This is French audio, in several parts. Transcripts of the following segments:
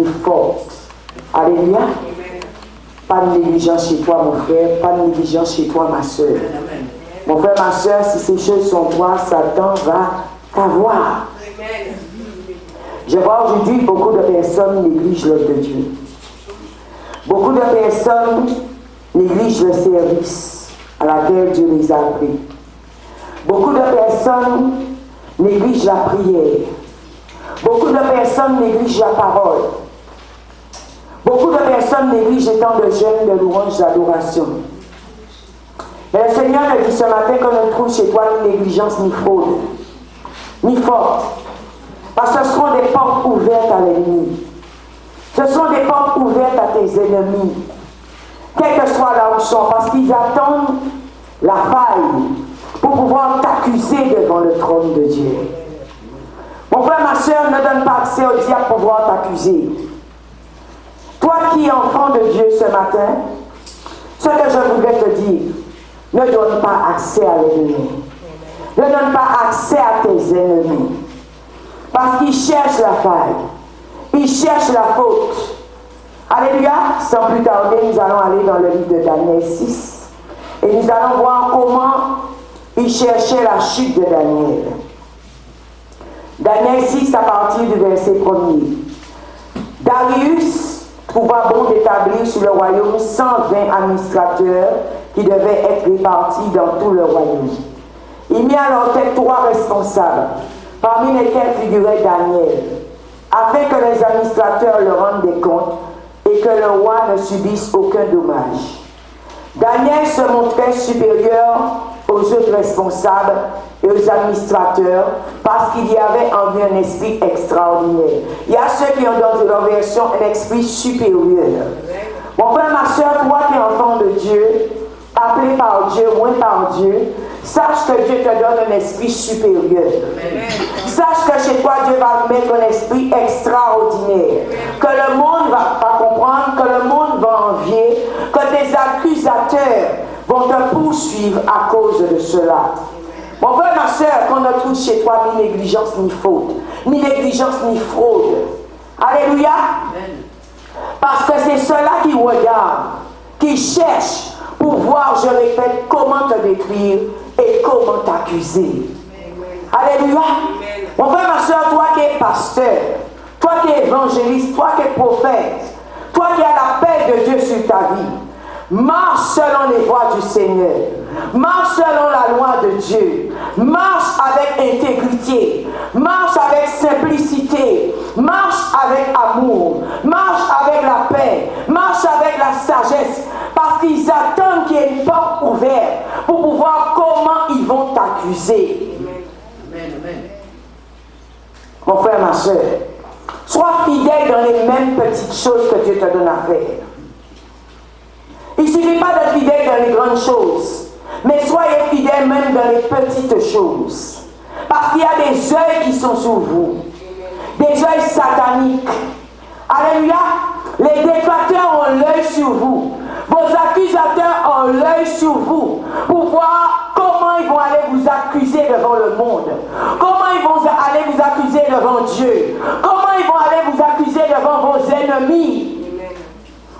ni forte. Alléluia. Pas de négligence chez toi, mon frère. Pas de négligence chez toi, ma soeur. Mon frère, ma soeur, si ces choses sont toi, Satan va t'avoir. Je vois aujourd'hui beaucoup de personnes négligent l'œuvre de Dieu. Beaucoup de personnes négligent le service à laquelle Dieu les a appelés. Beaucoup de personnes négligent la prière. Beaucoup de personnes négligent la parole. Beaucoup de personnes négligent les temps de jeûne, de louange, d'adoration. Mais le Seigneur a dit ce matin qu'on ne trouve chez toi ni négligence, ni fraude, ni faute. Parce que ce seront des portes ouvertes à l'ennemi. Ce sont des portes ouvertes à tes ennemis. Quel que soit là où ils sont, parce qu'ils attendent la faille pour pouvoir t'accuser devant le trône de Dieu. Mon frère, ma soeur, ne donne pas accès au diable pour pouvoir t'accuser. Toi qui es enfant de Dieu ce matin, ce que je voudrais te dire, ne donne pas accès à l'ennemi. Ne donne pas accès à tes ennemis. Parce qu'ils cherchent la faille. Ils cherchent la faute. Alléluia. Sans plus tarder, nous allons aller dans le livre de Daniel 6. Et nous allons voir comment ils cherchaient la chute de Daniel. Daniel 6 à partir du verset 1er. Darius trouva bon d'établir sur le royaume 120 administrateurs qui devaient être répartis dans tout le royaume. Il mit à leur tête 3 responsables, parmi lesquels figurait Daniel, afin que les administrateurs leur rendent des comptes et que le roi ne subisse aucun dommage. Daniel se montrait supérieur aux autres responsables et aux administrateurs parce qu'il y avait en lui un esprit extraordinaire. Il y a ceux qui ont dans leur version un esprit supérieur. Mon frère, ma soeur, toi qui es enfant de Dieu, appelé par Dieu, moins par Dieu, sache que Dieu te donne un esprit supérieur. Sache que chez toi, Dieu va mettre un esprit extraordinaire. Que le monde va pas comprendre, que le monde va envier, que tes accusateurs vont te poursuivre à cause de cela. Mon frère, ma soeur, qu'on ne trouve chez toi ni négligence ni faute, ni négligence ni fraude. Alléluia. Parce que c'est ceux-là qui regardent, qui cherchent pour voir, je répète, comment te détruire et comment t'accuser. Alléluia. Mon frère, ma soeur, toi qui es pasteur, toi qui es évangéliste, toi qui es prophète, toi qui as la paix de Dieu sur ta vie, marche selon les voies du Seigneur. Marche selon la loi de Dieu. Marche avec intégrité. Marche avec simplicité. Marche avec amour. Marche avec la paix. Marche avec la sagesse. Parce qu'ils attendent qu'il y ait une porte ouverte pour pouvoir comment ils vont t'accuser. Amen. Amen. Mon frère, ma soeur, sois fidèle dans les mêmes petites choses que Dieu te donne à faire. Il ne suffit pas d'être fidèle dans les grandes choses, mais soyez fidèle même dans les petites choses. Parce qu'il y a des œils qui sont sur vous, des œils sataniques. Alléluia. Les détracteurs ont l'œil sur vous. Vos accusateurs ont l'œil sur vous pour voir comment ils vont aller vous accuser devant le monde. Comment ils vont aller vous accuser devant Dieu. Comment ils vont aller vous accuser devant vos ennemis.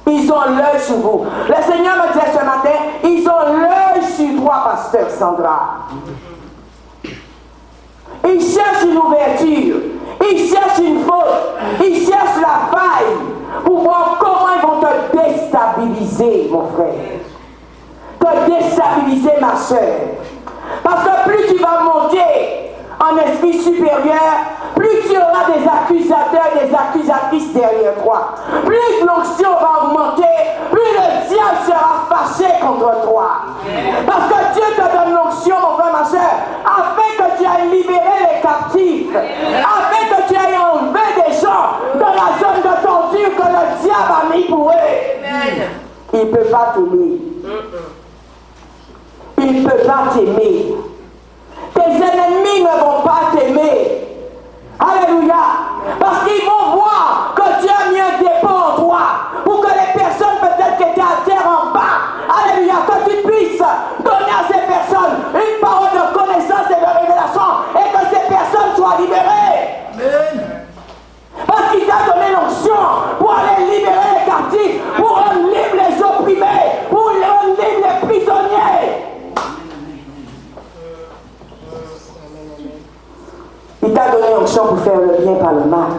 Ils ont l'œil sur vous. Le Seigneur me disait ce matin, ils ont l'œil sur toi, pasteur Sandra. Ils cherchent une ouverture. Ils cherchent une faute. Ils cherchent la faille pour voir comment ils vont te déstabiliser, mon frère. Te déstabiliser, ma soeur. Parce que plus tu vas monter en esprit supérieur, plus tu auras des accusateurs et des accusatrices derrière toi. Plus l'onction va augmenter, plus le diable sera fâché contre toi. Parce que Dieu te donne l'onction, mon frère, ma soeur, afin que tu ailles libérer les captifs, afin que tu ailles enlever des gens dans la zone de torture que le diable a mis pour eux. Il ne peut pas t'aimer. Il ne peut pas t'aimer. Tes ennemis ne vont pas t'aimer. Alléluia. Parce qu'ils vont voir que Dieu a mis un dépôt en toi pour que les personnes peut-être qui étaient à terre en bas, alléluia, que tu puisses donner à ces personnes une parole de connaissance et de révélation et que ces personnes soient libérées. Amen. Parce qu'il t'a donné l'onction onction pour faire le bien par le mal.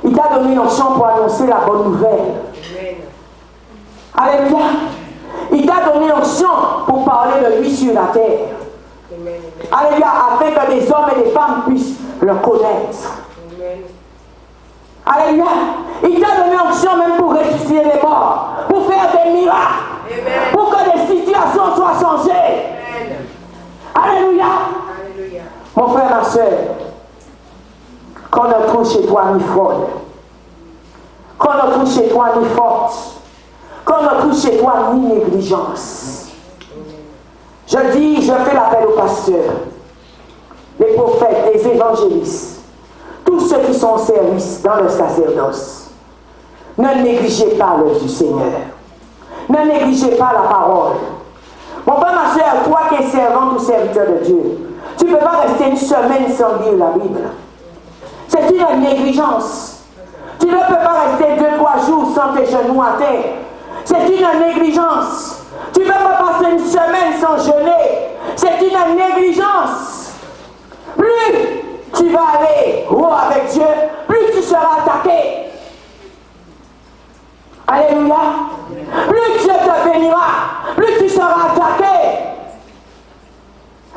Il t'a donné une onction pour annoncer la bonne nouvelle. Alléluia. Il t'a donné une onction pour parler de lui sur la terre. Alléluia. Afin que des hommes et des femmes puissent le connaître. Alléluia. Il t'a donné une onction même pour ressusciter les morts, pour faire des miracles, pour que des situations soient changées. Alléluia. Mon frère, ma soeur, qu'on ne trouve chez toi ni fraude, qu'on ne trouve chez toi ni faute, qu'on ne trouve chez toi ni négligence. Je dis, je fais l'appel aux pasteurs, les prophètes, les évangélistes, tous ceux qui sont au service dans le sacerdoce. Ne négligez pas l'œuvre du Seigneur. Ne négligez pas la parole. Mon frère, ma soeur, toi qui es servante ou serviteur de Dieu, tu ne peux pas rester une semaine sans lire la Bible. C'est une négligence. Tu ne peux pas rester 2-3 jours sans tes genoux à terre. C'est une négligence. Tu ne peux pas passer une semaine sans jeûner. C'est une négligence. Plus tu vas aller haut avec Dieu, plus tu seras attaqué. Alléluia. Plus Dieu te bénira, plus tu seras attaqué.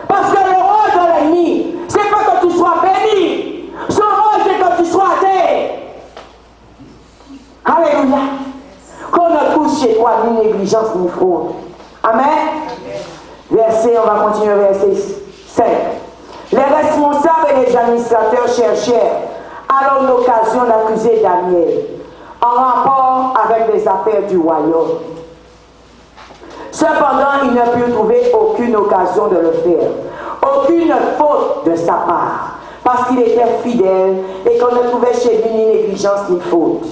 Parce que le rôle de l'ennemi, c'est pas que tu sois béni. Son rôle, c'est que tu sois athée. Alléluia. Qu'on ne touche chez toi ni négligence ni fraude. Amen. Verset, on va continuer verset 5. Les responsables et les administrateurs cherchèrent alors une occasion d'accuser Daniel en rapport avec les affaires du royaume. Cependant, ils ne purent trouver aucune occasion de le faire, aucune faute de sa part, parce qu'il était fidèle et qu'on ne trouvait chez lui ni négligence ni faute.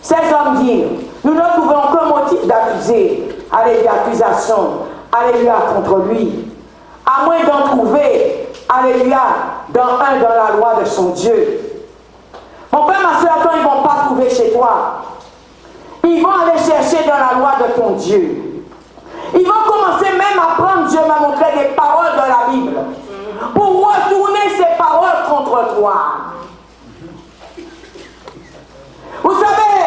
Ces hommes dirent, nous ne trouvons aucun motif d'accuser, alléluia, accusation, alléluia, contre lui, à moins d'en trouver, alléluia, dans la loi de son Dieu. Mon frère, ma soeur, quand ils ne vont pas trouver chez toi, ils vont aller chercher dans la loi de ton Dieu. Ils vont commencer même à prendre, Dieu m'a montré des paroles de la Bible, pour retourner ces paroles contre toi. Vous savez,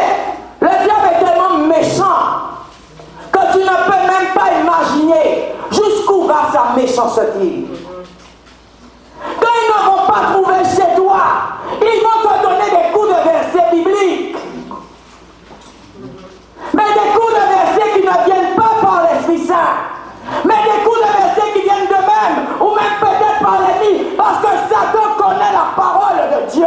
le diable est tellement méchant que tu ne peux même pas imaginer jusqu'où va sa méchanceté. Quand ils ne vont pas trouver chez toi, ils vont te donner des coups de versets bibliques. Mais des coups de versets qui ne viennent pas par l'Esprit Saint. Mais des coups de versets qui viennent d'eux-mêmes, ou même peut-être par l'ennemi, parce que Satan connaît la parole de Dieu.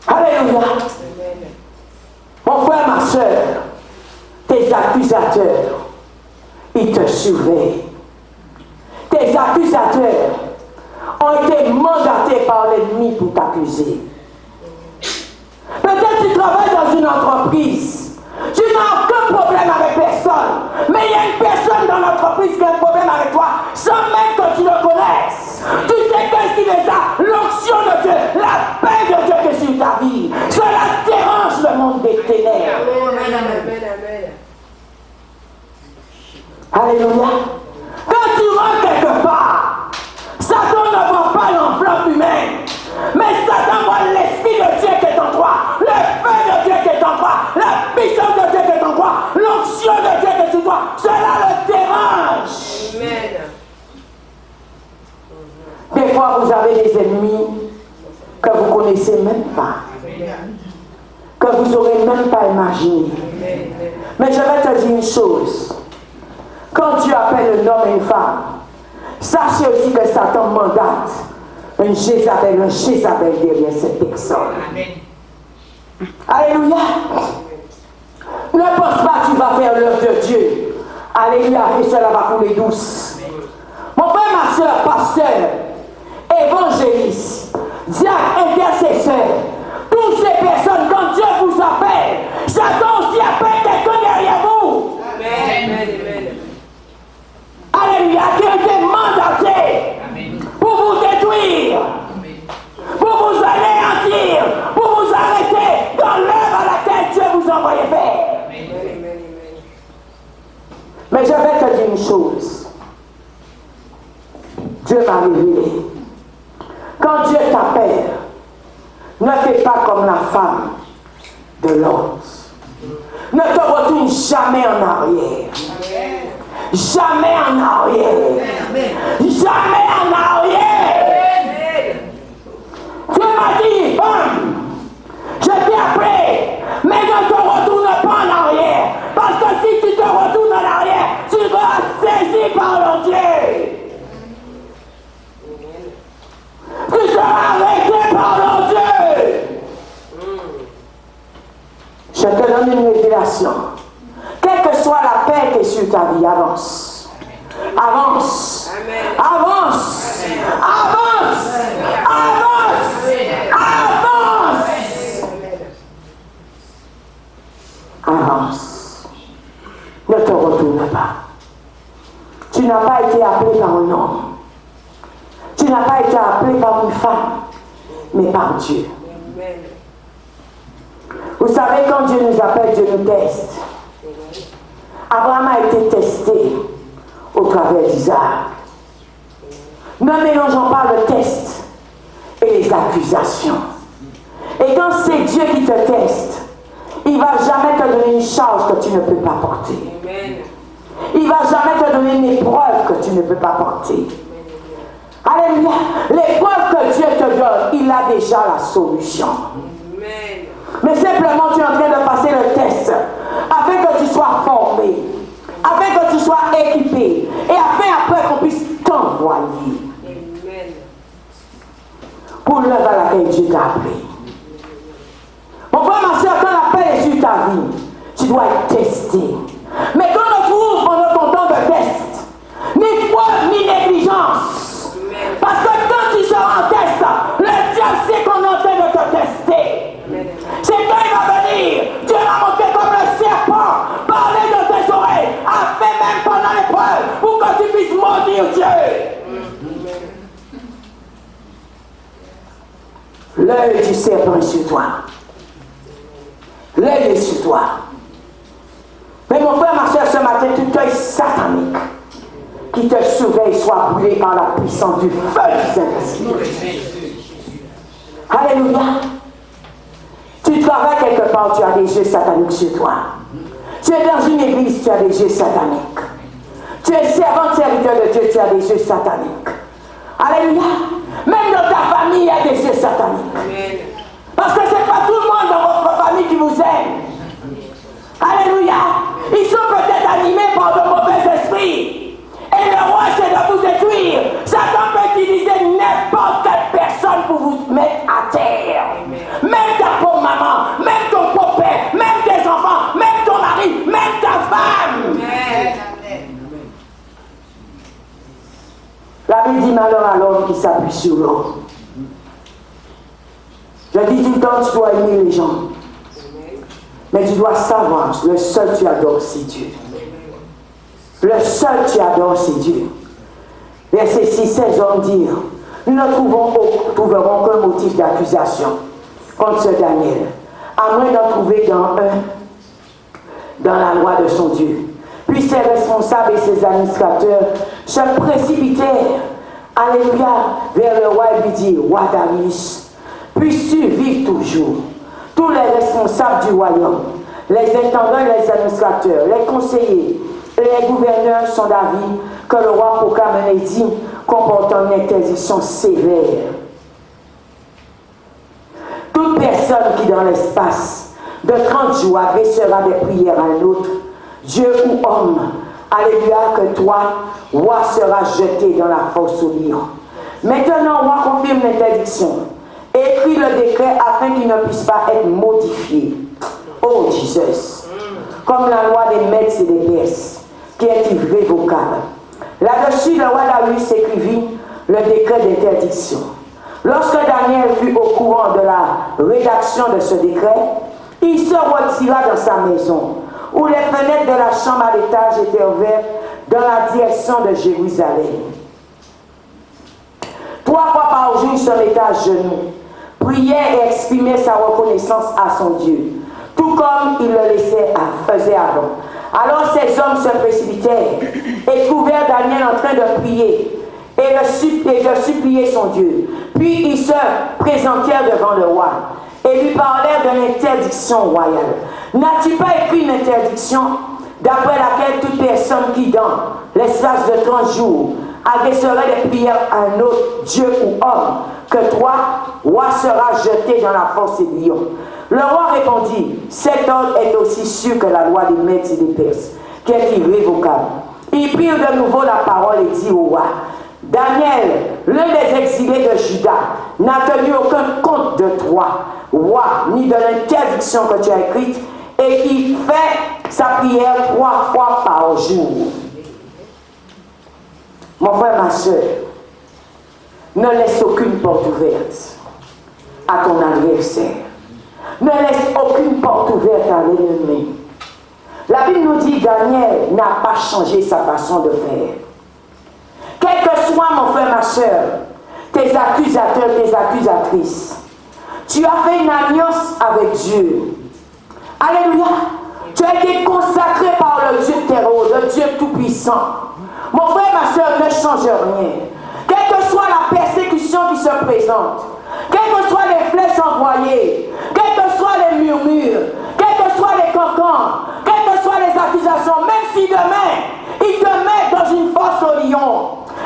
Alléluia. Mon frère, ma soeur, tes accusateurs, ils te surveillent. Tes accusateurs ont été mandatés par l'ennemi pour t'accuser. Peut-être tu travailles dans une entreprise, tu n'as aucun problème avec personne, mais il y a une personne dans l'entreprise qui a un problème avec toi, sans même que tu le connaisses. Tu sais qu'est-ce qui les a? L'onction de Dieu, la paix de Dieu qui est sur ta vie. Cela dérange le monde des ténèbres. Alléluia. Quand tu rentres quelque part, Satan ne voit pas l'enveloppe humaine, mais Satan voit l'Esprit de Dieu qui est en toi, le feu de Dieu qui est en toi, la puissance de Dieu qui est en toi, l'onction de Dieu qui est sur toi. Cela le dérange. Amen. Des fois, vous avez des ennemis que vous ne connaissez même pas, que vous n'aurez même pas imaginé. Mais je vais te dire une chose. Quand Dieu appelle un homme et une femme, sachez aussi que Satan mandate un Jézabel derrière cette personne. Amen. Alléluia. Ne pense pas que tu vas faire l'œuvre de Dieu. Alléluia. Et cela va couler douce. Mon frère, ma soeur, pasteur, évangéliste, diacre, intercesseur, toutes ces personnes, quand Dieu vous appelle, Satan aussi appelle quelqu'un derrière vous. Amen. Alléluia, qui a été mandaté pour vous détruire, pour vous anéantir, pour vous arrêter dans l'œuvre à laquelle Dieu vous envoyait faire. Mais je vais te dire une chose. Dieu m'a révélé. Quand Dieu t'appelle, ne fais pas comme la femme de Lot. Ne te retourne jamais en arrière. Jamais en arrière. Jamais en arrière. Dieu m'a dit, femme, je t'ai appelé, mais ne te retourne pas en arrière. Parce que si tu te retournes en arrière, tu seras saisi par le Dieu. Tu seras arrêté par le Dieu. Je te donne une révélation. Quelle que soit la paix qui est sur ta vie, avance. Avance. Avance. Avance. Avance. Avance. Avance. Ne te retourne pas. Tu n'as pas été appelé par un homme. Tu n'as pas été appelé par une femme, mais par Dieu. Vous savez, quand Dieu nous appelle, Dieu nous teste. Abraham a été testé au travers d'Isaac. Ne mélangeons pas le test et les accusations. Et quand c'est Dieu qui te teste, il ne va jamais te donner une charge que tu ne peux pas porter. Il ne va jamais te donner une épreuve que tu ne peux pas porter. Alléluia. L'épreuve que Dieu te donne, il a déjà la solution. Mais simplement, tu es en train de passer le test afin que tu sois formé, afin que tu sois équipé et afin après qu'on puisse t'envoyer pour l'œuvre à laquelle Dieu t'a appelé. Mon frère, ma soeur, quand la paix est sur ta vie, tu dois être testé. Mais quand on trouve pendant ton temps de test, ni foi ni négligence. Parce que quand tu seras en test, le diable sait qu'on est en train de te tester. C'est quand il va venir, Dieu va monter comme le serpent, parler dans tes oreilles, afin même pendant l'épreuve, pour que tu puisses maudire Dieu. L'œil du serpent est sur toi. L'œil est sur toi. Mais mon frère, ma soeur, ce matin, tout œil satanique qui te surveille soit brûlé par la puissance du feu du Saint-Esprit. Alléluia. Tu travailles quelque part, tu as des yeux sataniques sur toi. Tu es dans une église, tu as des yeux sataniques. Tu es servant, serviteur de Dieu, tu as des yeux sataniques. Alléluia. Même dans ta famille, il y a des yeux sataniques. Parce que ce n'est pas tout le monde dans votre famille qui vous aime. Alléluia. Ils sont peut-être animés par de mauvais esprits. Et le roi, c'est de vous détruire. Satan peut utiliser n'importe quelle personne pour vous mettre à terre. Même ta pauvre maman, même ton pauvre père, même tes enfants, même ton mari, même ta femme. La Bible dit malheur à l'homme qui s'appuie sur l'homme. Je dis tout le temps, tu dois aimer les gens. Mais tu dois savoir, le seul tu adores, c'est Dieu. Le seul tu adores, c'est Dieu. Verset 6, ces hommes dirent, nous ne trouverons qu'un motif d'accusation contre ce Daniel, à moins d'en trouver dans la loi de son Dieu. Puis ses responsables et ses administrateurs se précipitèrent, alléluia, vers le roi et lui dirent, roi Darius, puisses-tu vivre toujours. Tous les responsables du royaume, les intendants et les administrateurs, les conseillers et les gouverneurs sont d'avis que le roi proclame un édit comportant une interdiction sévère. Toute personne qui dans l'espace de 30 jours adressera des prières à un autre, Dieu ou homme, alléluia, que toi, roi, sera jeté dans la fosse au lion. Maintenant, roi confirme l'interdiction. Écris le décret afin qu'il ne puisse pas être modifié. Oh Jesus, comme la loi des Mèdes et des Perses, qui est irrévocable. Là-dessus, le roi Darius écrivit le décret d'interdiction. Lorsque Daniel fut au courant de la rédaction de ce décret, il se retira dans sa maison, où les fenêtres de la chambre à l'étage étaient ouvertes dans la direction de Jérusalem. 3 fois par jour, il se mettait à genoux, priait et exprimait sa reconnaissance à son Dieu, tout comme il le faisait avant. Alors ces hommes se précipitèrent et trouvèrent Daniel en train de prier et et de supplier son Dieu. Puis ils se présentèrent devant le roi et lui parlèrent de l'interdiction royale. N'as-tu pas écrit une interdiction d'après laquelle toute personne qui, dans l'espace de 30 jours, adresserait des prières à un autre Dieu ou homme, que toi, roi, seras jeté dans la force des lions? Le roi répondit, cet ordre est aussi sûr que la loi des Mèdes et des Perses, qui est irrévocable. Il prit de nouveau la parole et dit au roi, Daniel, l'un des exilés de Juda, n'a tenu aucun compte de toi, roi, ni de l'interdiction que tu as écrite, et qui fait sa prière 3 fois par jour. Mon frère, ma soeur, ne laisse aucune porte ouverte à ton adversaire. Ne laisse aucune porte ouverte à l'ennemi. La Bible nous dit, Daniel n'a pas changé sa façon de faire. Quel que soit, mon frère, ma soeur, tes accusateurs, tes accusatrices, tu as fait une alliance avec Dieu. Alléluia. Tu as été consacré par le Dieu terreau, le Dieu tout-puissant. Mon frère, ma soeur, ne change rien. Quelle que soit la persécution qui se présente, quelles que soient les flèches envoyées, quels que soient les murmures, quels que soient les cancans, quelles que soient les accusations, même si demain, il te met dans une fosse au lion,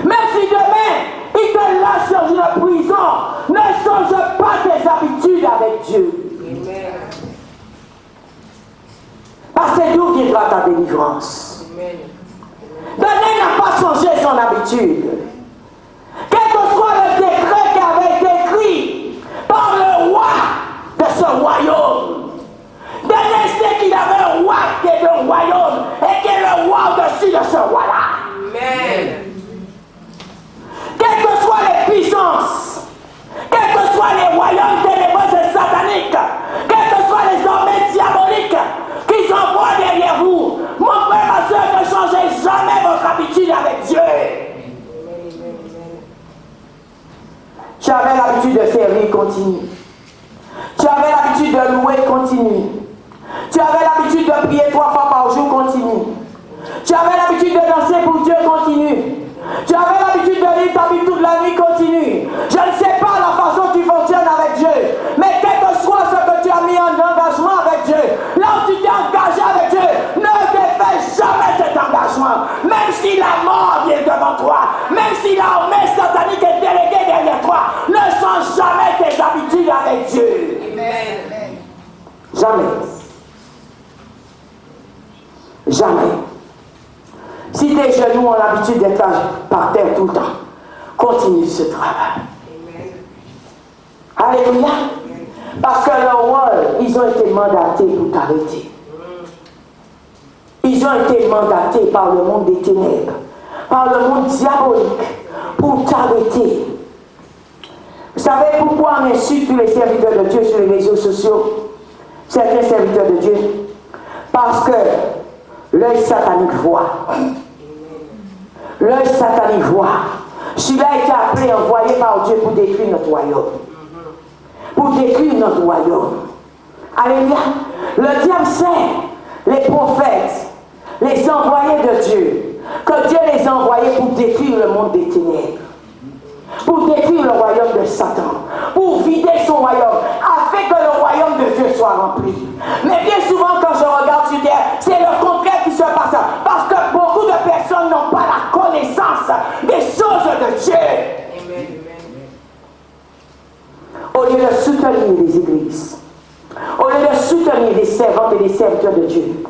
même si demain, il te lâche dans une prison, ne change pas tes habitudes avec Dieu. Amen. Parce que d'où viendra ta délivrance? Daniel n'a pas changé son habitude. Quel que soit le décret qui avait été écrit par le roi de ce royaume, Daniel sait qu'il avait un roi qui est un royaume et qui est le roi au-dessus de ce roi-là. Amen. Quelles que soient les puissances, quels que soient les royaumes ténébreux et sataniques, quelles que soient les armées diaboliques qui s'envoient derrière vous, mon frère, ma soeur, ne changez jamais votre habitude avec Dieu. Tu avais l'habitude de servir, continue. Tu avais l'habitude de louer, continue. Tu avais l'habitude de prier 3 fois par jour, continue. Tu avais l'habitude de danser pour Dieu, continue. Tu avais l'habitude de lire ta Bible toute la nuit, continue. Je ne sais pas la façon dont tu fonctionnes avec Dieu, mais quel que soit ce que tu as mis en engagement avec Dieu, là où tu t'es engagé avec Dieu, ne défais jamais cet engagement. Même si la mort vient devant toi, même si l'armée satanique est déléguée derrière toi, ne change jamais tes habitudes avec Dieu. Amen. Jamais. Jamais. Si tes genoux ont l'habitude d'être par terre tout le temps, continue ce travail. Amen. Alléluia. Parce que leur rôle, ils ont été mandatés pour t'arrêter. Ils ont été mandatés par le monde des ténèbres, par le monde diabolique, pour t'arrêter. Vous savez pourquoi on insulte tous les serviteurs de Dieu sur les réseaux sociaux? Certains serviteurs de Dieu. Parce que l'œil satanique voit. L'œil satanique voit. Celui-là a été appelé, envoyé par Dieu pour détruire notre royaume. Pour détruire notre royaume. Alléluia. Le diable sait, les prophètes, les envoyés de Dieu, que Dieu les a envoyés pour détruire le monde des ténèbres. Pour détruire le royaume de Satan. Pour vider son royaume. Afin que le royaume de Dieu soit rempli. Mais bien souvent quand je regarde sur terre, c'est le contraire qui se passe. Parce que beaucoup de personnes n'ont pas la connaissance des choses de Dieu. Amen. Au lieu de soutenir les églises, au lieu de soutenir les servantes et les serviteurs de Dieu,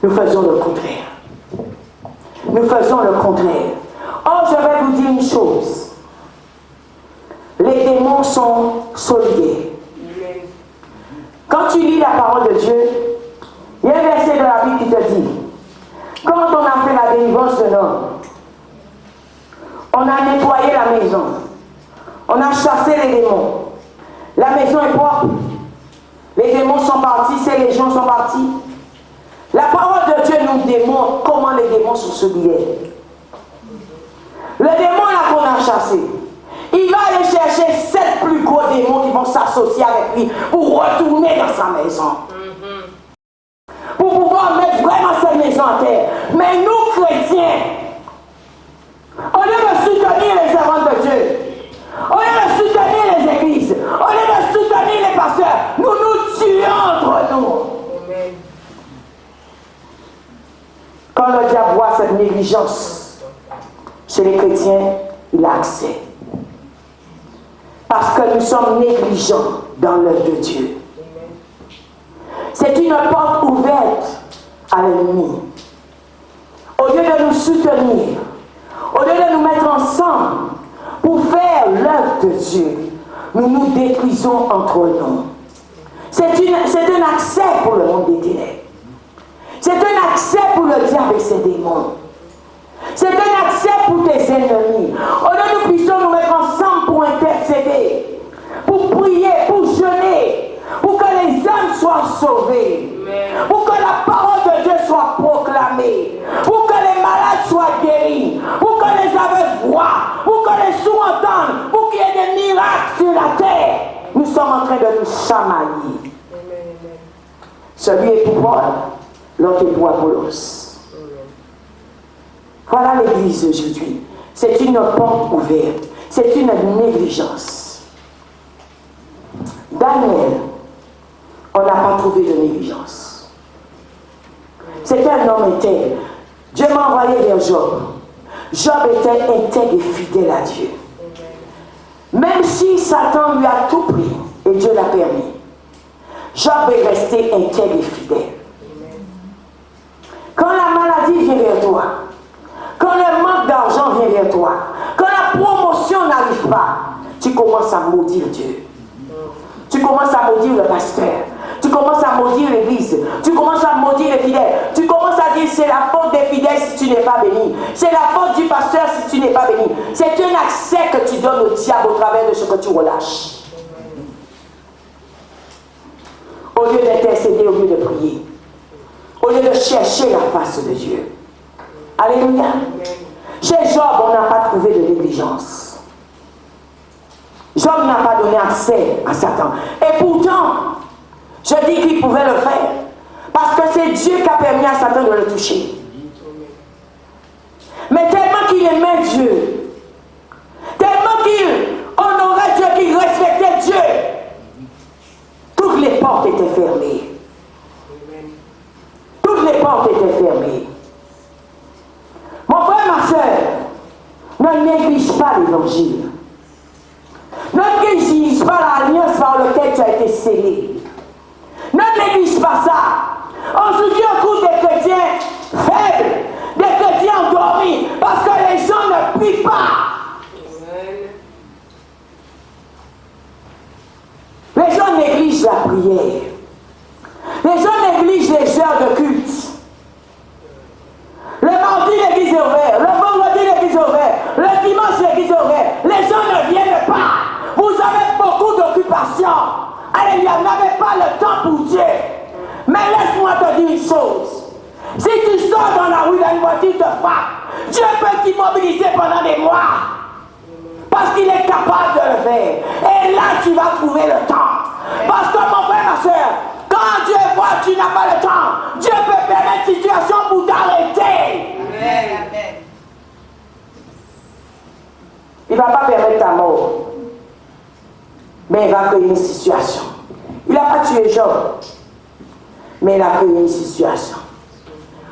nous faisons le contraire. Nous faisons le contraire. Or, je vais vous dire une chose. Les démons sont solidaires. Quand tu lis la parole de Dieu, il y a un verset de la Bible qui te dit, quand on a fait la délivrance de l'homme, on a nettoyé la maison, on a chassé les démons, la maison est propre, les démons sont partis, ces légions sont partis. La parole de Dieu nous démontre comment les démons sont solidaires. Le démon là qu'on a chassé, il va aller chercher 7 plus gros démons qui vont s'associer avec lui pour retourner dans sa maison. Pour pouvoir mettre vraiment cette maison à terre. Mais nous, chrétiens, on Au lieu de soutenir les servants de Dieu, au lieu de soutenir les églises, au lieu de soutenir les pasteurs, nous nous tuons entre nous. Quand le diable voit cette négligence chez les chrétiens, il a accès. Parce que nous sommes négligents dans l'œuvre de Dieu. C'est une porte ouverte à l'ennemi. Au lieu de nous soutenir, au lieu de nous mettre ensemble pour faire l'œuvre de Dieu, nous nous détruisons entre nous. C'est un accès pour le monde des ténèbres. C'est un accès pour le diable et ses démons. C'est un accès pour tes ennemis. Au lieu de nous puissions nous mettre ensemble pour intercéder, pour prier, pour jeûner, pour que les âmes soient sauvées, pour que la parole de Dieu soit proclamée, pour que les malades soient guéris, pour que les aveugles voient, pour que les sourds entendent, pour qu'il y ait des miracles sur la terre. Nous sommes en train de nous chamailler. Celui est pour Paul, l'autre est pour Apollos. Voilà l'église aujourd'hui. C'est une porte ouverte. C'est une négligence. Daniel, on n'a pas trouvé de négligence. C'était un homme intègre. Dieu m'a envoyé vers Job. Job était intègre et fidèle à Dieu. Même si Satan lui a tout pris, et Dieu l'a permis, Job est resté intègre et fidèle. Quand la maladie vient vers toi, quand le manque d'argent vient vers toi, quand la promotion n'arrive pas, tu commences à maudire Dieu. Tu commences à maudire le pasteur. Tu commences à maudire l'église. Tu commences à maudire les fidèles. Tu commences à dire c'est la faute des fidèles si tu n'es pas béni. C'est la faute du pasteur si tu n'es pas béni. C'est un accès que tu donnes au diable au travers de ce que tu relâches. Au lieu d'intercéder, au lieu de prier. Au lieu de chercher la face de Dieu. Alléluia. Chez Job, on n'a pas trouvé de négligence. Job n'a pas donné accès à Satan. Et pourtant, je dis qu'il pouvait le faire. Parce que c'est Dieu qui a permis à Satan de le toucher. Mais tellement qu'il aimait Dieu, tellement qu'il honorait Dieu, qu'il respectait Dieu, toutes les portes étaient fermées. Toutes les portes étaient fermées. Mon frère, ma soeur, ne néglige pas l'évangile. Ne néglige pas l'alliance par laquelle tu as été scellé. Ne néglige pas ça. Aujourd'hui, on trouve des chrétiens faibles, des chrétiens endormis, parce que les gens ne prient pas. Les gens négligent la prière. Les gens négligent les heures de culte. Le mardi, l'église est ouverte. Le vendredi, l'église est ouverte. Le dimanche, l'église est ouverte. Les gens ne viennent pas. Vous avez beaucoup d'occupations. Alléluia, n'avez pas le temps pour Dieu. Mais laisse-moi te dire une chose. Si tu sors dans la rue, une voiture te frappe, Dieu peut t'immobiliser pendant des mois. Parce qu'il est capable de le faire. Et là, tu vas trouver le temps. Parce que mon frère, ma soeur, quand Dieu voit que tu n'as pas le temps, Dieu peut permettre une situation pour t'arrêter. Amen. Il ne va pas permettre ta mort. Mais il va créer une situation. Il n'a pas tué Job. Mais il a créé une situation.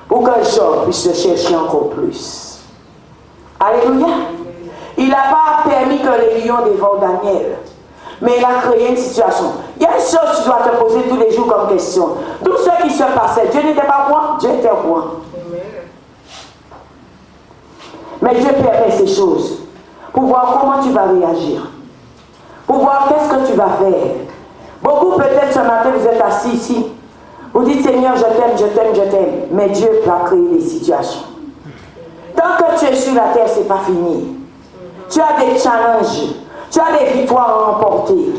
Pour que Job puisse se chercher encore plus. Alléluia. Il n'a pas permis que les lions dévorent Daniel. Mais il a créé une situation. Il y a une chose que tu dois te poser tous les jours comme question. Tout ce qui se passait, Dieu n'était pas au courant, Dieu était au courant. Mais Dieu permet ces choses pour voir comment tu vas réagir. Pour voir qu'est-ce que tu vas faire. Beaucoup peut-être ce matin vous êtes assis ici. Vous dites Seigneur, je t'aime, je t'aime, je t'aime. Mais Dieu va créer des situations. Tant que tu es sur la terre, ce n'est pas fini. Tu as des challenges. Tu as des victoires à remporter.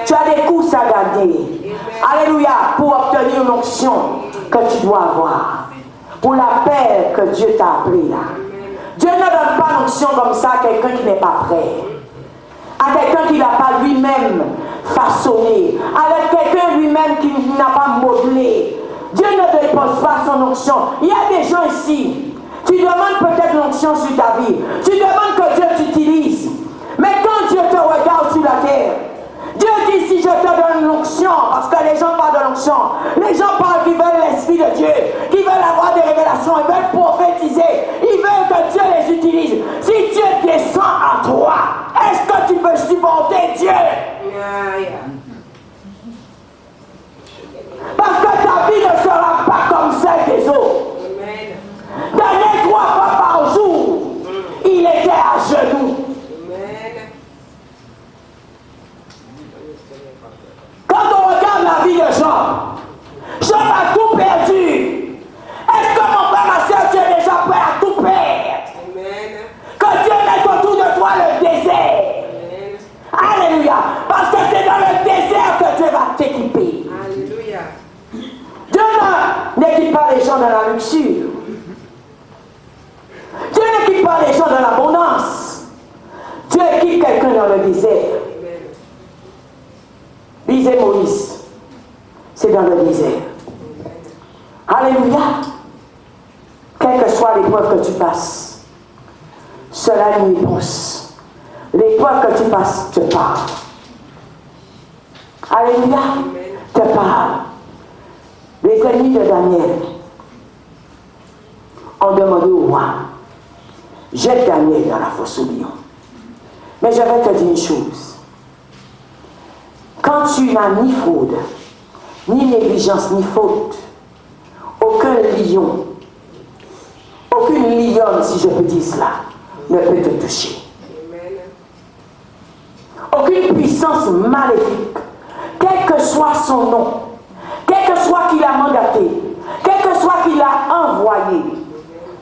Tu as des courses à gagner. Alléluia. Pour obtenir une onction que tu dois avoir. Pour l'appel que Dieu t'a appelé là. Dieu ne donne pas l'onction comme ça à quelqu'un qui n'est pas prêt. À quelqu'un qui n'a pas lui-même façonné. À quelqu'un lui-même qui n'a pas modelé. Dieu ne dépose pas son onction. Il y a des gens ici. Tu demandes peut-être l'onction sur ta vie. Tu demandes que Dieu t'utilise. Mais quand Dieu te regarde sur la terre, Dieu dit si je te donne l'onction, parce que les gens parlent de l'onction, les gens parlent qu'ils veulent l'Esprit de Dieu, qu'ils veulent avoir des révélations, ils veulent prophétiser, ils veulent que Dieu les utilise. Si Dieu descend à toi, est-ce que tu peux supporter Dieu? Parce que ta vie ne sera pas comme celle des autres. Daniel 3 fois par jour, il était à genoux. Quand on regarde la vie de Jean a tout perdu. Est-ce que mon frère, ma soeur, tu es déjà prêt à tout perdre? Que Dieu mette autour de toi le désert. Alléluia. Parce que c'est dans le désert que Dieu va t'équiper. Alléluia. Dieu n'équipe pas les gens dans la luxure. Dieu n'équipe pas les gens dans l'abondance. Dieu équipe quelqu'un dans le désert. Lisez Moïse. C'est dans le désert. Alléluia. Quelle que soit l'épreuve que tu passes, cela a une réponse. L'épreuve que tu passes te parle. Alléluia. Te parle. Les ennemis de Daniel ont demandé au roi, jette Daniel dans la fosse au lion. Mais je vais te dire une chose. Quand tu n'as ni fraude, ni négligence, ni faute, aucun lion, aucune lionne, si je peux dire cela, ne peut te toucher. Aucune puissance maléfique, quel que soit son nom, quel que soit qui l'a mandaté, quel que soit qui l'a envoyé,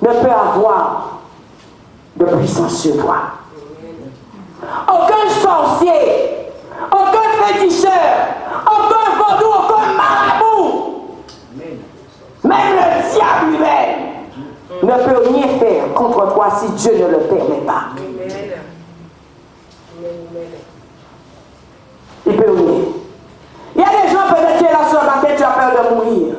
ne peut avoir de puissance sur toi. Aucun sorcier, aucun féticheur, aucun vaudou, aucun marabout, même le diable lui-même, ne peut rien faire contre toi si Dieu ne le permet pas. Il peut rien. Il y a des gens, peut-être que là sur la tête, tu as peur de mourir.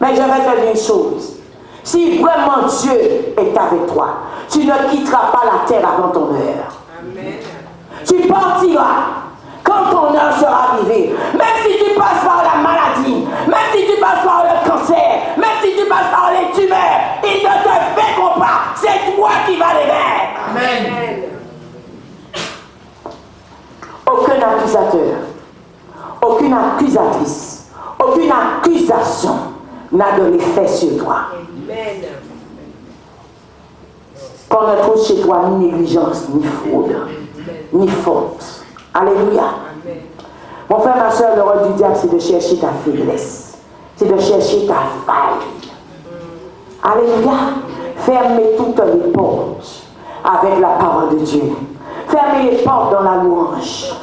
Mais je vais te dire une chose. Si vraiment Dieu est avec toi, tu ne quitteras pas la terre avant ton heure. Amen. Tu partiras quand ton heure sera arrivée. Même si tu passes par la maladie, même si tu passes par le cancer, même si tu passes par les tumeurs, ils ne te vaincront pas. C'est toi qui vas les vaincre. Amen. Aucun accusateur, aucune accusatrice, aucune accusation n'a de l'effet sur toi. Amen. Qu'on ne trouve chez toi ni négligence, ni fraude, ni faute. Alléluia. Amen. Mon frère, ma soeur, le rôle du diable, c'est de chercher ta faiblesse. C'est de chercher ta faille. Alléluia. Fermez toutes les portes avec la parole de Dieu. Fermez les portes dans la louange.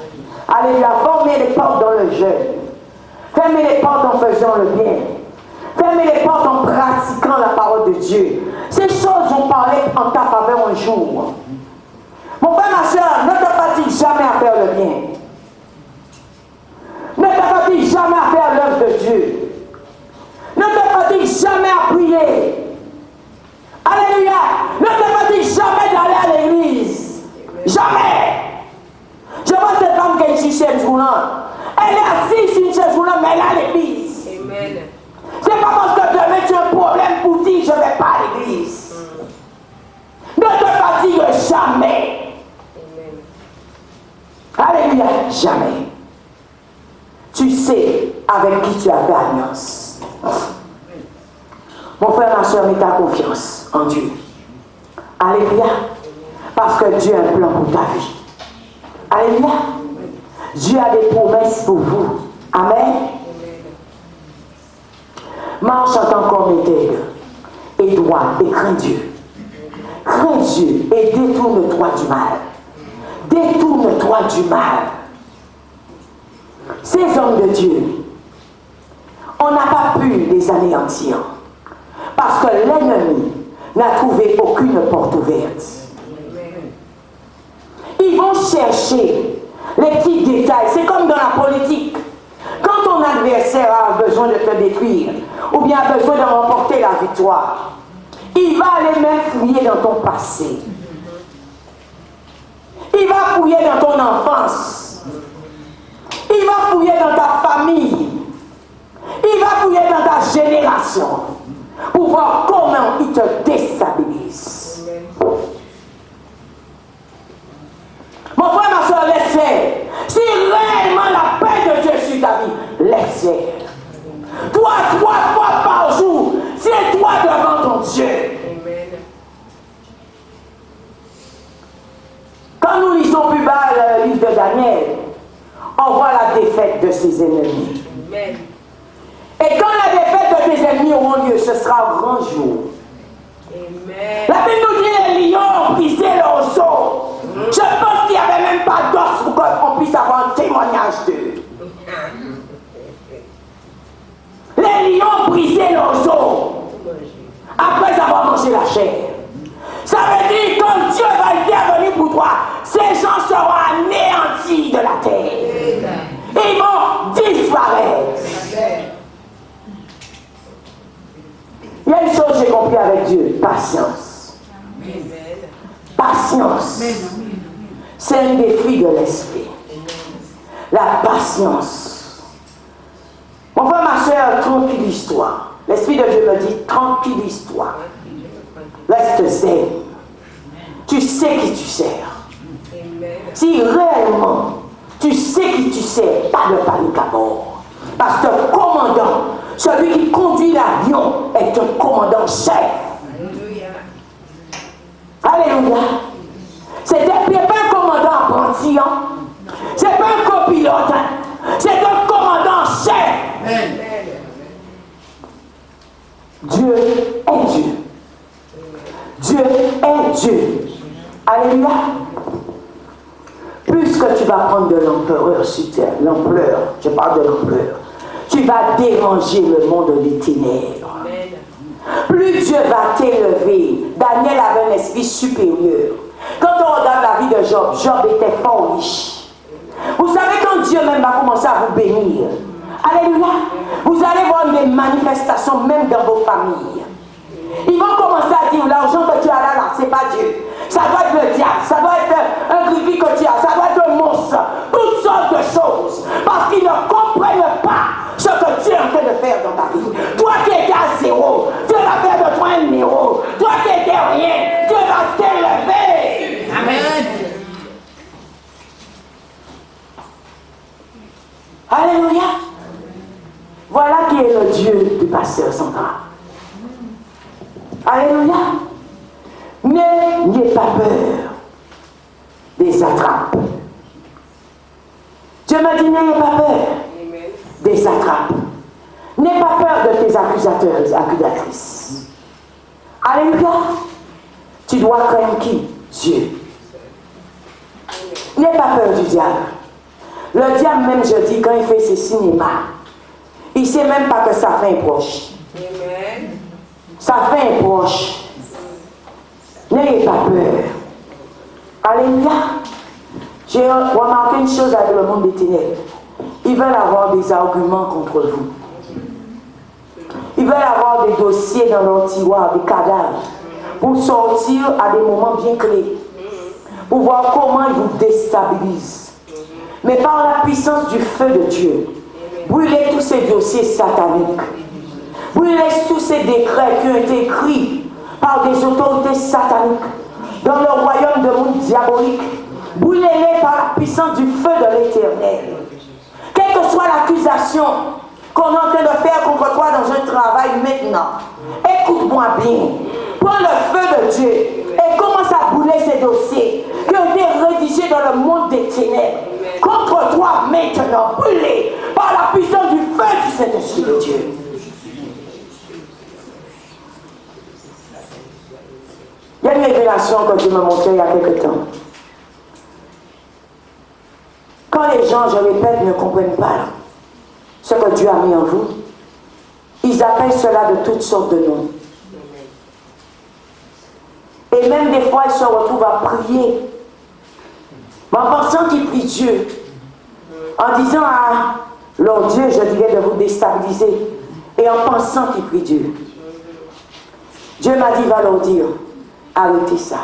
Alléluia. Fermez les portes dans le jeûne. Fermez les portes en faisant le bien. Fermez les portes en pratiquant la parole de Dieu. Ces choses vont parler en ta faveur un jour. Mon frère, ma soeur, ne te fatigue jamais à faire le bien. Ne te fatigue jamais à faire l'œuvre de Dieu. Ne te fatigue jamais à prier. Alléluia. Ne te fatigue jamais d'aller à l'église. Jamais. Je vois cette femme qui est une chaise roulante. Elle est assise sur une chaise roulante, mais elle est à l'église. Amen. C'est pas parce que demain tu as un problème pour dire je ne vais pas à l'église. Ne te fatigue jamais. Amen. Alléluia. Jamais. Tu sais avec qui tu as fait alliance. Mon frère, ma soeur, mets ta confiance en Dieu. Alléluia. Parce que Dieu a un plan pour ta vie. Alléluia. Dieu a des promesses pour vous. Amen. Marche en tant qu'homme intègre et droit et crains Dieu. Crains Dieu et détourne-toi du mal. Détourne-toi du mal. Ces hommes de Dieu, on n'a pas pu les anéantir parce que l'ennemi n'a trouvé aucune porte ouverte. Ils vont chercher les petits détails. C'est comme dans la politique. Quand ton adversaire a besoin de te détruire, ou bien a besoin de remporter la victoire, Il va aller même fouiller dans ton passé. Il va fouiller dans ton enfance. Il va fouiller dans ta famille. Il va fouiller dans ta génération pour voir comment il te déstabilise. Mon frère, ma soeur, laisse faire. Si réellement la paix de Dieu sur ta vie, laisse faire. Toi, 3 fois par jour, c'est toi devant ton Dieu. Quand nous lisons plus bas le livre de Daniel, on voit la défaite de ses ennemis. Amen. Et quand la défaite de tes ennemis auront lieu, ce sera un grand jour. Amen. La Bible nous dit les lions ont brisé leurs os. Je pense qu'il n'y avait même pas d'os pour qu'on puisse avoir un témoignage d'eux. Les lions ont brisé leurs os après avoir mangé la chair. Ça veut dire que quand Dieu va intervenir pour toi, ces gens seront anéantis de la terre. Ils vont disparaître. Il y a une chose que j'ai compris avec Dieu, patience. Patience. C'est un défi de l'esprit. La patience. Mon frère, ma soeur, tranquillise-toi. L'esprit de Dieu me dit, tranquillise-toi. Reste zen. Tu sais qui tu sers. Si réellement tu sais qui tu sers, pas de panique à bord. Parce que le commandant, celui qui conduit l'avion, est un commandant chef. Alléluia. C'est pas un commandant apprenti, hein? C'est pas un copilote, hein? C'est un commandant chef. Dieu est Dieu. Dieu est Dieu. Alléluia. Plus que tu vas prendre de l'ampleur sur terre, l'ampleur, je parle de l'ampleur, tu vas déranger le monde des ténèbres. Plus Dieu va t'élever. Daniel avait un esprit supérieur. Quand on regarde la vie de Job, Job était fort riche. Vous savez, quand Dieu même va commencer à vous bénir, alléluia, vous allez voir des manifestations même dans vos familles. Ils vont commencer à dire, l'argent que tu as là, c'est pas Dieu. Ça doit être le diable, ça doit être un gribi que tu as, ça doit être un monstre, toutes sortes de choses. Parce qu'ils ne comprennent pas ce que Dieu est en train de faire dans ta vie. Toi qui étais à zéro, Dieu va faire de toi un numéro. Toi qui étais rien, Dieu va t'élever. Amen. Alléluia. Voilà qui est le Dieu du pasteur central. Alléluia. N'ayez pas peur des attrapes. Dieu m'a dit, n'ayez pas peur des attrapes. N'aie pas peur de tes accusateurs et accusatrices. Alléluia. Tu dois craindre qui? Dieu. N'aie pas peur du diable. Le diable, même je dis, quand il fait ses cinémas, il ne sait même pas que sa fin est proche. Sa fin est proche. N'ayez pas peur. Alléluia. J'ai remarqué une chose avec le monde des ténèbres. Ils veulent avoir des arguments contre vous. Ils veulent avoir des dossiers dans leur tiroir, des cadavres, pour sortir à des moments bien clés, pour voir comment ils vous déstabilisent. Mais par la puissance du feu de Dieu, brûlez tous ces dossiers sataniques. Brûlez tous ces décrets qui ont été écrits par des autorités sataniques dans le royaume de monde diabolique. Brûlez-les par la puissance du feu de l'Éternel. Quelle que soit l'accusation qu'on est en train de faire contre toi dans un travail maintenant, écoute-moi bien. Prends le feu de Dieu et commence à brûler ces dossiers qui ont été rédigés dans le monde des ténèbres. Contre toi maintenant, brûlés par la puissance du feu du Saint-Esprit de Dieu. Il y a une révélation que Dieu m'a montrée il y a quelque temps. Quand les gens, je répète, ne comprennent pas ce que Dieu a mis en vous, ils appellent cela de toutes sortes de noms. Et même des fois, ils se retrouvent à prier, en pensant qu'ils prient Dieu, en disant à leur Dieu, je dirais, de vous déstabiliser, et en pensant qu'ils prient Dieu. Dieu m'a dit, va leur dire, arrêtez ça.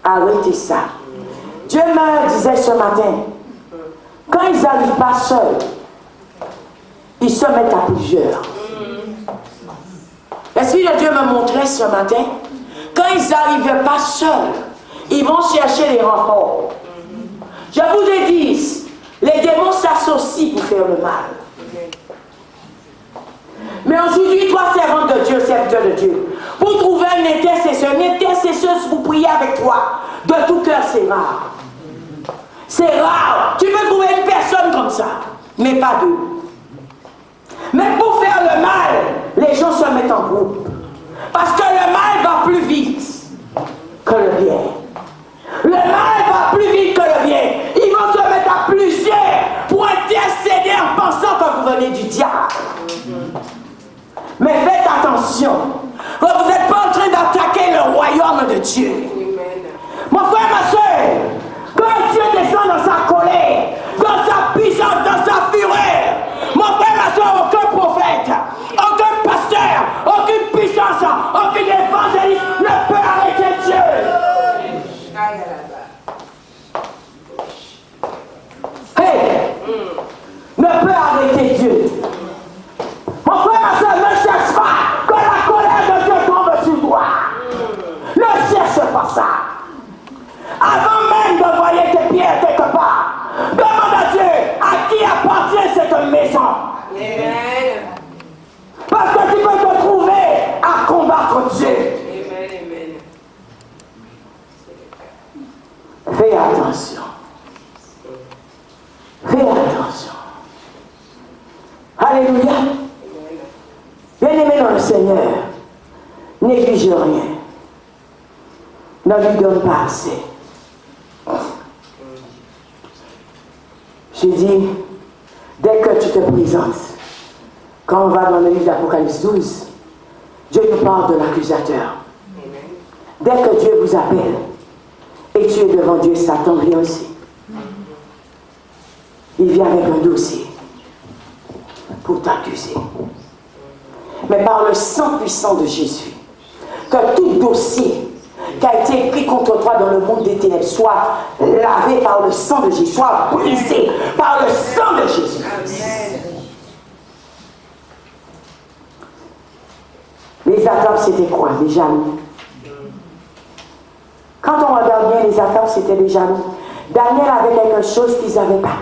Arrêtez ça. Dieu me disait ce matin, quand ils n'arrivent pas seuls, ils se mettent à plusieurs. L'Esprit de Dieu me montrait ce matin, quand ils n'arrivent pas seuls, ils vont chercher les renforts. Je vous ai dit, les démons s'associent pour faire le mal. Mais aujourd'hui, toi, servante de Dieu, serviteur de Dieu, pour trouver un intercesseur, une intercesseuse pour prier avec toi, de tout cœur, c'est rare. C'est rare. Tu peux trouver une personne comme ça, mais pas deux. Mais pour faire le mal, les gens se mettent en groupe. Parce que le mal va plus vite que le bien. Le mal va plus vite que le bien. Ils vont se mettre à plusieurs pour intercéder en pensant que vous venez du diable. Mais faites attention. Vous n'êtes pas en train d'attaquer le royaume de Dieu. Mon frère, ma soeur, quand Dieu descend dans sa colère, dans sa puissance, dans sa fureur, mon frère, ma soeur, aucun prophète, aucun pasteur, aucune puissance, aucun évangéliste ne peut arrêter Dieu. Hey, ne peut arrêter Dieu. Mon frère, ma soeur, ne cherche pas que la colère de Dieu tombe sur toi. Ne cherche pas ça. Avant même d'envoyer tes pierres quelque part, demande à Dieu à qui appartient cette maison. Amen. Parce que tu peux te trouver à combattre Dieu. Amen, amen. Fais attention. Fais attention. Alléluia. Bien-aimé dans le Seigneur, néglige rien. Ne lui donne pas assez. Je dis, dès que tu te présentes, quand on va dans le livre d'Apocalypse 12, Dieu nous parle de l'accusateur. Dès que Dieu vous appelle, et tu es devant Dieu, Satan vient aussi. Il vient avec un dossier pour t'accuser. Mais par le sang puissant de Jésus, que tout dossier qui a été écrit contre toi dans le monde des ténèbres soit lavé par le sang de Jésus, soit brisé par le sang de Jésus. Amen. Les Athapes, c'était quoi? Les jaloux. Quand on regarde bien les Athapes, c'était des jaloux. Daniel avait quelque chose qu'ils n'avaient pas.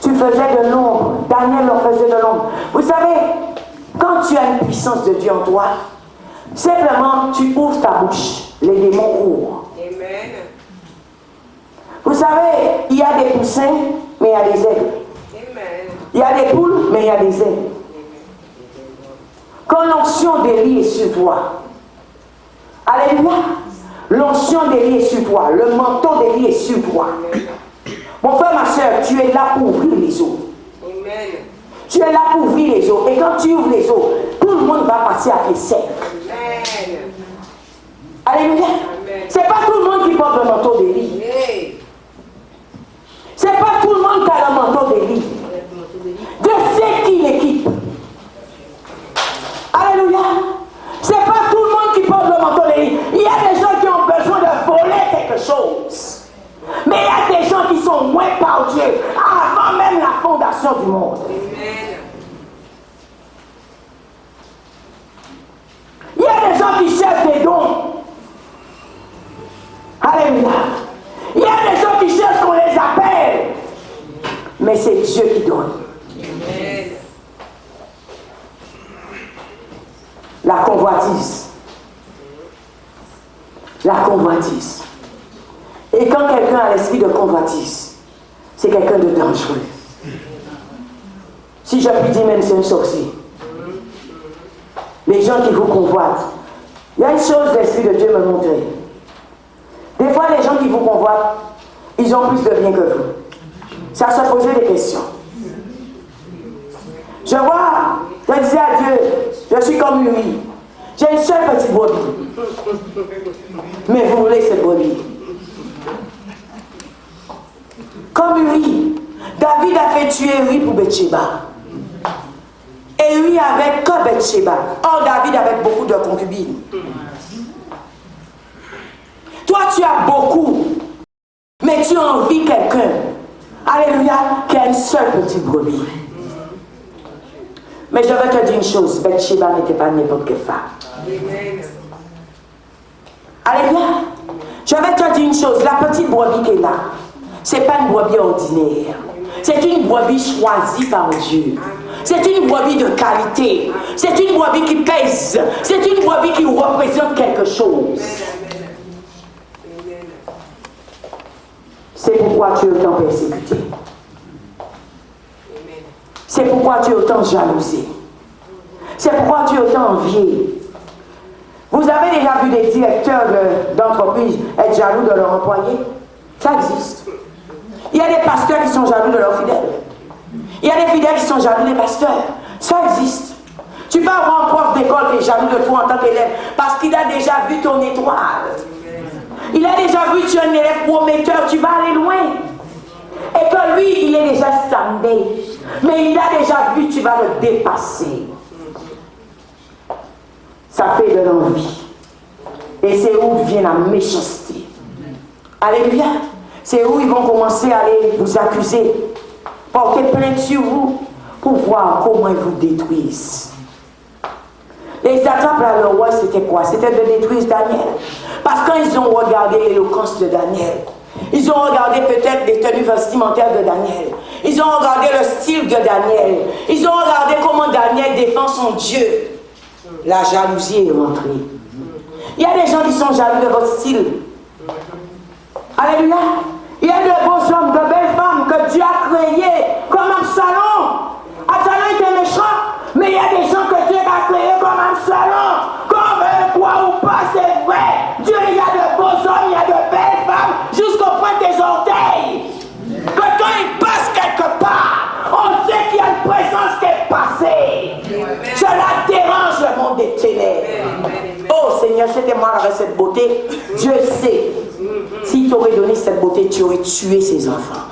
Tu faisais de l'ombre. Daniel leur faisait de l'ombre. Vous savez, quand tu as une puissance de Dieu en toi, simplement tu ouvres ta bouche. Les démons ouvrent. Amen. Vous savez, il y a des poussins, mais il y a des ailes. Amen. Il y a des poules, mais il y a des ailes. Quand l'onction d'Élie est sur toi, alléluia, l'onction d'Élie est sur toi, le manteau d'Élie est sur toi. Mon frère, ma soeur, tu es là pour ouvrir les eaux. Amen. Tu es là pour ouvrir les eaux. Et quand tu ouvres les eaux, tout le monde va passer à pied sec. Amen. Alléluia. C'est pas tout le monde qui porte le manteau d'Élie. C'est pas tout le monde qui a le manteau d'Élie. Dieu sait qui l'équipe. Alléluia. C'est pas tout le monde qui porte le manteau d'Élie. Il y a des gens qui ont besoin de voler quelque chose. Mais il y a des gens qui sont moins par Dieu avant même la fondation du monde. Amen. Il y a des gens qui cherchent des dons. Alléluia. Il y a des gens qui cherchent qu'on les appelle. Mais c'est Dieu qui donne. Amen. La convoitise. La convoitise. Et quand quelqu'un a l'esprit de convoitise, c'est quelqu'un de dangereux. Si je puis dire même, c'est un sorcier. Les gens qui vous convoitent. Il y a une chose, l'Esprit de Dieu me montrait. Des fois, les gens qui vous convoitent, ils ont plus de bien que vous. Ça se posait des questions. Je disais à Dieu, je suis comme lui. J'ai une seule petite brebis. Mais vous voulez cette brebis. Comme Uri, David a fait tuer Uri pour Bathsheba. Et Uri n'y avait que Bathsheba. Or, David avait beaucoup de concubines. Toi, tu as beaucoup, mais tu envies quelqu'un. Alléluia, qui a une seule petite brebis. Mais je vais te dire une chose, Bathsheba n'était pas n'importe quelle femme. Alléluia. Je vais te dire une chose, la petite brebis qui est là, ce n'est pas une brebis ordinaire. C'est une brebis choisie par Dieu. C'est une brebis de qualité. C'est une brebis qui pèse. C'est une brebis qui représente quelque chose. C'est pourquoi tu es autant persécuté. C'est pourquoi tu es autant jalousé. C'est pourquoi tu es autant envié. Vous avez déjà vu des directeurs d'entreprise être jaloux de leurs employés? Ça existe. Il y a des pasteurs qui sont jaloux de leurs fidèles. Il y a des fidèles qui sont jaloux des pasteurs. Ça existe. Tu peux avoir un prof d'école qui est jaloux de toi en tant qu'élève parce qu'il a déjà vu ton étoile. Il a déjà vu que tu es un élève prometteur, tu vas aller loin. Et que lui, il est déjà standé. Mais il a déjà vu que tu vas le dépasser. Ça fait de l'envie. Et c'est où vient la méchanceté. Alléluia. C'est où ils vont commencer à aller vous accuser. Porter plainte sur vous pour voir comment ils vous détruisent. Les attaques à le roi, c'était quoi? C'était de détruire Daniel. Parce que quand ils ont regardé l'éloquence de Daniel, ils ont regardé peut-être les tenues vestimentaires de Daniel, ils ont regardé le style de Daniel, ils ont regardé comment Daniel défend son Dieu. La jalousie est rentrée. Il y a des gens qui sont jaloux de votre style. Alléluia. Il y a de beaux hommes, de belles femmes que Dieu a créés, comme Absalom. Absalom était méchant, mais il y a des gens que Dieu a créés comme Absalom. Comme quoi ou pas, c'est vrai. Dieu, il y a de beaux hommes, il y a de belles femmes, jusqu'au point des orteils. Que quand il passe quelque part, on sait qu'il y a une présence qui est passée. Cela dérange le monde des ténèbres. Oh Seigneur, c'était moi avec cette beauté. Dieu sait. S'il t'aurait donné cette beauté, tu aurais tué ses enfants.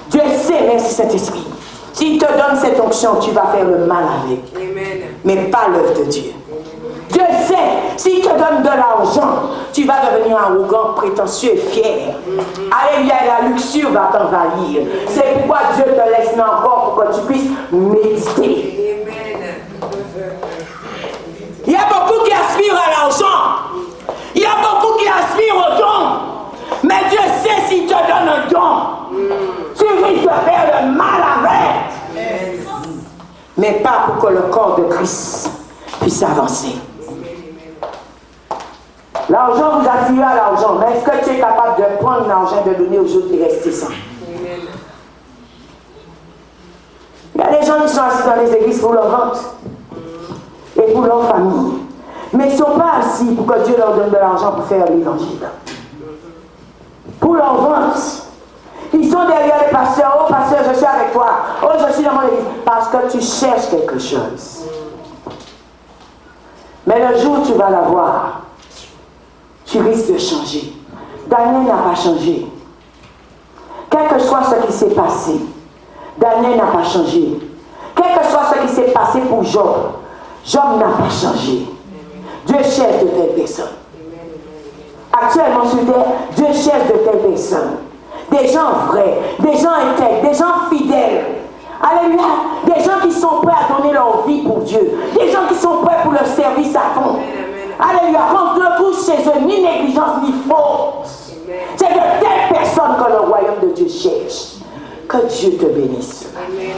Dieu sait, merci Saint-Esprit. S'il te donne cette onction, tu vas faire le mal avec. Mais pas l'œuvre de Dieu. Dieu sait, s'il te donne de l'argent, tu vas devenir arrogant, prétentieux et fier. Alléluia, la luxure va t'envahir. C'est pourquoi Dieu te laisse là encore pour que tu puisses méditer. Il y a beaucoup qui aspirent à l'argent. Il y a beaucoup qui aspirent au don. Mais Dieu sait s'il te donne un don, tu risques de faire le mal avec. Mais pas pour que le corps de Christ puisse avancer. L'argent, vous aspirez à l'argent, mais est-ce que tu es capable de prendre l'argent et de donner aux autres et rester sans? Il y a des gens qui sont assis dans les églises pour leur vente et pour leur famille. Mais ils ne sont pas assis pour que Dieu leur donne de l'argent pour faire l'évangile. Pour leur vente. Ils sont derrière les pasteurs. Oh pasteur, je suis avec toi. Oh, je suis dans mon église. Parce que tu cherches quelque chose. Mais le jour où tu vas l'avoir, tu risques de changer. Daniel n'a pas changé. Quel que soit ce qui s'est passé, Daniel n'a pas changé. Quel que soit ce qui s'est passé pour Job, Job n'a pas changé. Dieu cherche de telles personnes. Actuellement sur terre, Dieu cherche de telles personnes. Des gens vrais, des gens intègres, des gens fidèles. Alléluia. Des gens qui sont prêts à donner leur vie pour Dieu. Des gens qui sont prêts pour leur service à fond. Alléluia. Qu'on ne trouve chez eux ni négligence ni faute. C'est de telles personnes que le royaume de Dieu cherche. Que Dieu te bénisse. Amen.